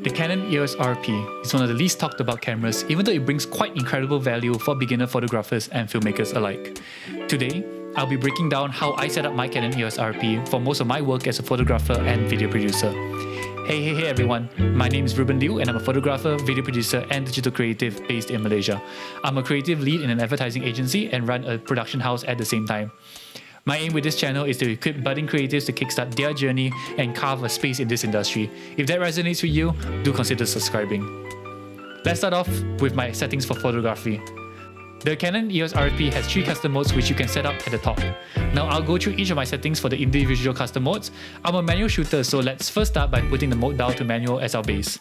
The Canon EOS RP is one of the least talked about cameras, even though it brings quite incredible value for beginner photographers and filmmakers alike. Today, I'll be breaking down how I set up my Canon EOS RP for most of my work as a photographer and video producer. Hey everyone, my name is Ruben Liu and I'm a photographer, video producer and digital creative based in Malaysia. I'm a creative lead in an advertising agency and run a production house at the same time. My aim with this channel is to equip budding creatives to kickstart their journey and carve a space in this industry. If that resonates with you, do consider subscribing. Let's start off with my settings for photography. The Canon EOS RP has 3 custom modes which you can set up at the top. Now I'll go through each of my settings for the individual custom modes. I'm a manual shooter, so let's first start by putting the mode down to manual as our base.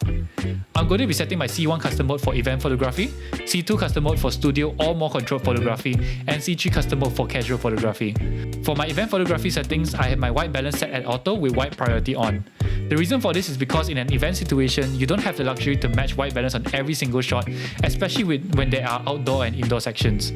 I'm going to be setting my C1 custom mode for event photography, C2 custom mode for studio or more controlled photography, and C3 custom mode for casual photography. For my event photography settings, I have my white balance set at auto with white priority on. The reason for this is because in an event situation, you don't have the luxury to match white balance on every single shot, especially when there are outdoor and indoor sections.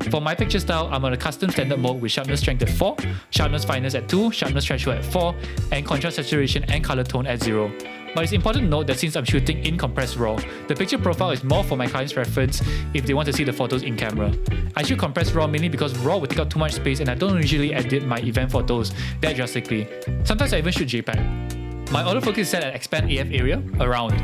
For my picture style, I'm on a custom standard mode with sharpness strength at 4, sharpness fineness at 2, sharpness threshold at 4, and contrast saturation and color tone at 0. But it's important to note that since I'm shooting in compressed RAW, the picture profile is more for my client's reference if they want to see the photos in camera. I shoot compressed RAW mainly because RAW will take up too much space and I don't usually edit my event photos that drastically. Sometimes I even shoot JPEG. My autofocus is set at expand AF area, around,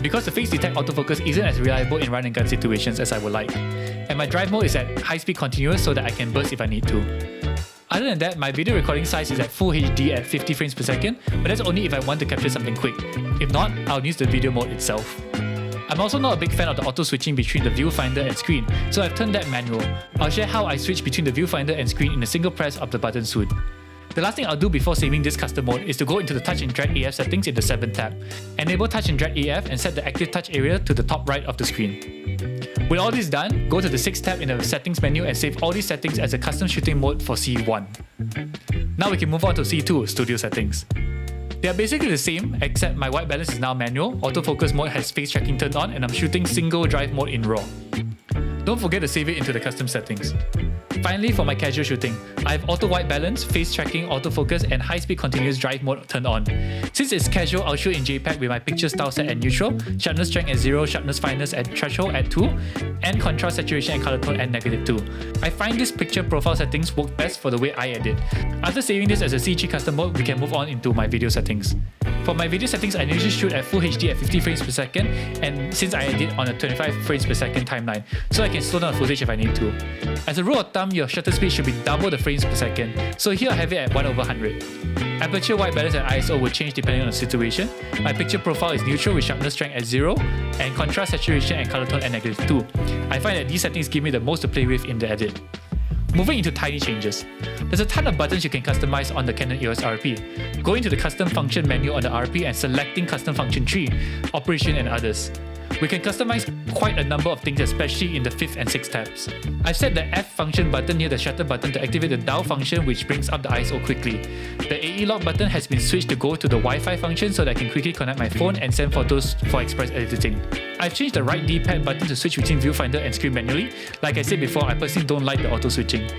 because the face detect autofocus isn't as reliable in run and gun situations as I would like. And my drive mode is at high speed continuous so that I can burst if I need to. Other than that, my video recording size is at Full HD at 50 frames per second, but that's only if I want to capture something quick. If not, I'll use the video mode itself. I'm also not a big fan of the auto switching between the viewfinder and screen, so I've turned that manual. I'll share how I switch between the viewfinder and screen in a single press of the button soon. The last thing I'll do before saving this custom mode is to go into the Touch and Drag AF settings in the 7th tab. Enable Touch and Drag AF and set the active touch area to the top right of the screen. With all this done, go to the 6th tab in the settings menu and save all these settings as a custom shooting mode for C1. Now we can move on to C2, studio settings. They are basically the same, except my white balance is now manual, autofocus mode has face tracking turned on, and I'm shooting single drive mode in RAW. Don't forget to save it into the custom settings. Finally, for my casual shooting, I have auto white balance, face tracking, autofocus, and high speed continuous drive mode turned on. Since it's casual, I'll shoot in JPEG with my picture style set at neutral, sharpness strength at 0, sharpness fineness at threshold at 2, and contrast saturation and color tone at -2. I find this picture profile settings work best for the way I edit. After saving this as a C3 custom mode, we can move on into my video settings. For my video settings, I usually shoot at Full HD at 50 frames per second, and since I edit on a 25 frames per second timeline, so I can slow down the footage if I need to. As a rule of thumb, your shutter speed should be double the frames per second, so here I have it at 1/100. Aperture, white balance and ISO will change depending on the situation. My picture profile is neutral with sharpness strength at 0, and contrast saturation and color tone at -2. I find that these settings give me the most to play with in the edit. Moving into tiny changes. There's a ton of buttons you can customize on the Canon EOS RP. Go into the custom function menu on the RP and selecting custom function tree, operation and others. We can customize quite a number of things, especially in the 5th and 6th tabs. I've set the F function button near the shutter button to activate the dial function, which brings up the ISO quickly. The AE lock button has been switched to go to the Wi-Fi function so that I can quickly connect my phone and send photos for express editing. I've changed the right D-pad button to switch between viewfinder and screen manually. Like I said before, I personally don't like the auto switching.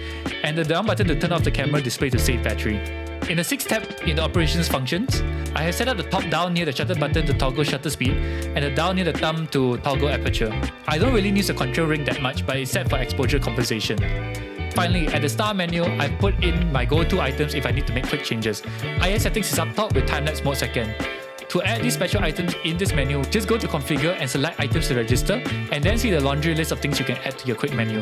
And the down button to turn off the camera display to save battery. In the 6th tab in the operations functions, I have set up the top down near the shutter button to toggle shutter speed and the down near the thumb to toggle aperture. I don't really use the control ring that much, but it's set for exposure compensation. Finally, at the star menu, I've put in my go-to items if I need to make quick changes. IS settings is up top with time-lapse mode second. To add these special items in this menu, just go to configure and select items to register, and then see the laundry list of things you can add to your quick menu.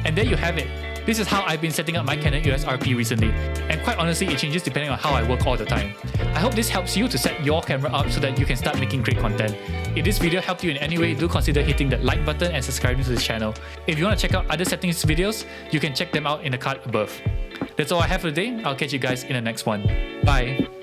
And there you have it. This is how I've been setting up my Canon EOS RP recently, and quite honestly it changes depending on how I work all the time. I hope this helps you to set your camera up so that you can start making great content. If this video helped you in any way, do consider hitting the like button and subscribing to this channel. If you want to check out other settings videos, you can check them out in the card above. That's all I have for today. I'll catch you guys in the next one. Bye!